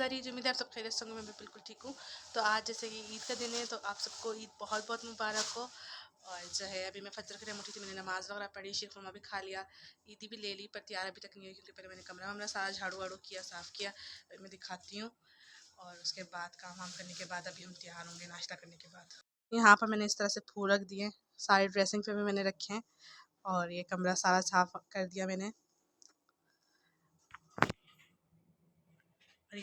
गुजारी। जो उम्मीद है आप सब खैरियत से होंगे, मैं भी बिल्कुल ठीक हूँ। तो आज जैसे कि ईद का दिन है, तो आप सबको ईद बहुत बहुत मुबारक हो। और जो है अभी मैं फजर के टाइम उठी थी, मैंने नमाज़ वगैरह पढ़ी, शीरखुरमा भी खा लिया, ईदी भी ले ली, पर तैयार अभी तक नहीं हुई क्योंकि पहले मैंने कमरा वमरा सारा झाड़ू वाड़ू किया, साफ़ किया। मैं दिखाती हूँ। और उसके बाद काम वाम करने के बाद अभी हम तैयार होंगे नाश्ता करने के बाद। यहाँ पर मैंने इस तरह से फूल रख दिए, सारे ड्रेसिंग पे भी मैंने रखे हैं। और ये कमरा सारा साफ कर दिया मैंने। और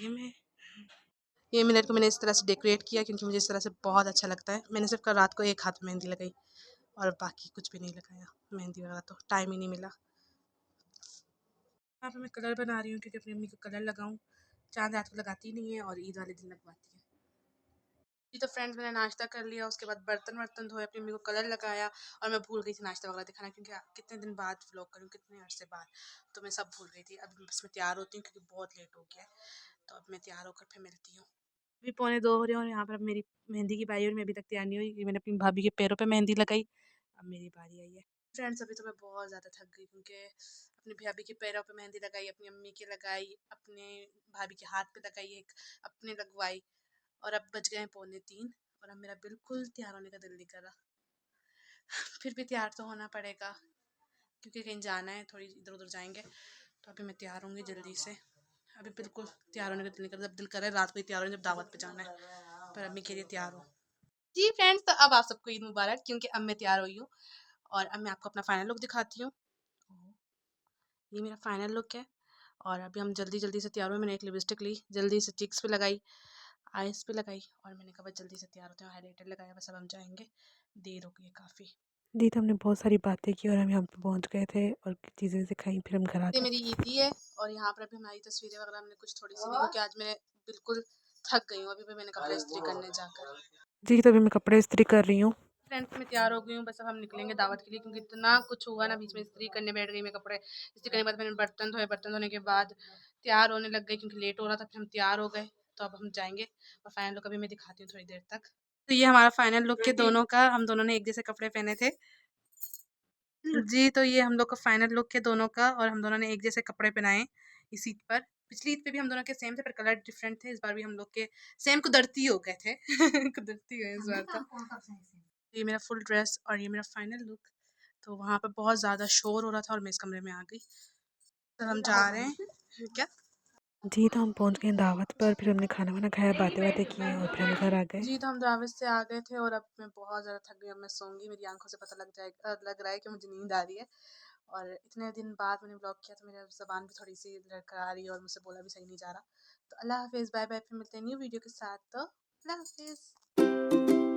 ये मिनट को मैंने इस तरह से डेकोरेट किया क्योंकि मुझे इस तरह से बहुत अच्छा लगता है। मैंने सिर्फ कल रात को एक हाथ में मेहंदी लगाई और बाकी कुछ भी नहीं लगाया मेहंदी वगैरह, तो टाइम ही नहीं मिला। यहाँ पर मैं कलर बना रही हूँ क्योंकि अपनी अम्मी को कलर लगाऊँ। चांद रात को लगाती नहीं है और ईद वाले दिन लगवाती है। जी तो फ्रेंड्स, मैंने नाश्ता कर लिया, उसके बाद बर्तन वर्तन धोए, अपनी अम्मी को कलर लगाया। और मैं भूल गई थी नाश्ता वगैरह दिखाना क्योंकि कितने दिन बाद व्लॉग करूँ, कितने अर्से बाद, तो मैं सब भूल गई थी। अब बस मैं तैयार होती हूँ क्योंकि बहुत लेट हो गया है। तो अब मैं तैयार होकर फिर मिलती हूँ। अभी 1:45 हो रहे हैं और यहाँ पर अब मेरी मेहंदी की बारी, और मैं अभी तक तैयार नहीं हुई। मैंने अपनी भाभी के पैरों पे मेहंदी लगाई, अब मेरी बारी आई है। फ्रेंड्स अभी तो मैं बहुत ज़्यादा थक गई क्योंकि अपनी भाभी के पैरों पे मेहंदी लगाई, अपनी अम्मी की लगाई, अपने भाभी के हाथ पे लगाई, एक अपने लगवाई, और अब बज गए हैं 2:45 और अब मेरा बिल्कुल तैयार होने का दिल नहीं कर रहा। फिर भी तैयार तो होना पड़ेगा क्योंकि कहीं जाना है, थोड़ी इधर उधर जाएंगे। तो अभी मैं तैयार होंगी जल्दी से। अभी बिल्कुल तैयार होने का दिल नहीं कर रहा, जब दिल करे रात को ही तैयार हो जब दावत पे जाना है, पर अम्मी के लिए तैयार हो। जी फ्रेंड्स, तो अब आप सबको ईद मुबारक क्योंकि अब मैं तैयार हुई हूँ। और अब मैं आपको अपना फाइनल लुक दिखाती हूँ। ये मेरा फाइनल लुक है। और अभी हम जल्दी जल्दी से तैयार हुए। मैंने एक लिपस्टिक ली, जल्दी से चिक्स पे लगाई, आइज़ पे लगाई, और मैंने कहा बस जल्दी से तैयार होते हैं, हाइलाइटर लगाया, बस अब हम जाएंगे, देर हो गई है काफ़ी। दी तो हमने बहुत सारी बातें की और हम यहाँ पे पहुँच गए थे और चीज़ें से खाई, फिर हम घर आ ये गए। मेरी ईदी है और यहाँ पर अभी हमारी तस्वीरें वगैरह हमने कुछ थोड़ी सी ली क्योंकि आज मैं बिल्कुल थक गई हूँ। अभी भी मैंने कपड़े इस्त्री करने जाकर। जी तो अभी मैं कपड़े इस्त्री कर रही हूँ। फ्रेंड्स मैं तैयार हो गई हूँ, बस अब हम निकलेंगे दावत के लिए क्योंकि इतना कुछ हुआ ना, बीच में इस्त्री करने बैठ गई मैं, कपड़े इस्त्री करने के बाद मैंने बर्तन धोए, बर्तन धोने के बाद तैयार होने लग गई क्योंकि लेट हो रहा था, फिर हम तैयार हो गए। तो अब हम जाएंगे और फाइनल लुक अभी मैं दिखाती हूँ थोड़ी देर तक। तो ये हमारा फाइनल लुक है दोनों का, हम दोनों ने एक जैसे कपड़े पहने थे। जी तो ये हम लोग का फाइनल लुक है दोनों का, और हम दोनों ने एक जैसे कपड़े पहनाए इस ईद पर। पिछली ईद पे भी हम दोनों के सेम थे पर कलर डिफरेंट थे, इस बार भी हम लोग के सेम कुदरती हो गए थे। कुदरती हुए इस बार तो। ये मेरा फुल ड्रेस और ये मेरा फाइनल लुक। तो वहाँ पे बहुत ज़्यादा शोर हो रहा था और मैं इस कमरे में आ गई। तो हम जा रहे हैं क्या? जी तो हम पहुँच गए दावत पर, फिर हमने खाना वाना खाया, बातें बातें की और फिर हम घर आ गए। जी तो हम दावत से आ गए थे और अब मैं बहुत ज़्यादा थक गई, अब मैं सोऊंगी। मेरी आंखों से पता लग रहा है कि मुझे नींद आ रही है। और इतने दिन बाद मैंने ब्लॉग किया तो मेरी ज़बान भी थोड़ी सी लड़खड़ा रही है और मुझसे बोला भी सही नहीं जा रहा। तो अल्लाह हाफिज़, बाय बाय, फिर मिलते हैं न्यू वीडियो के साथ। तो अल्लाह हाफिज़।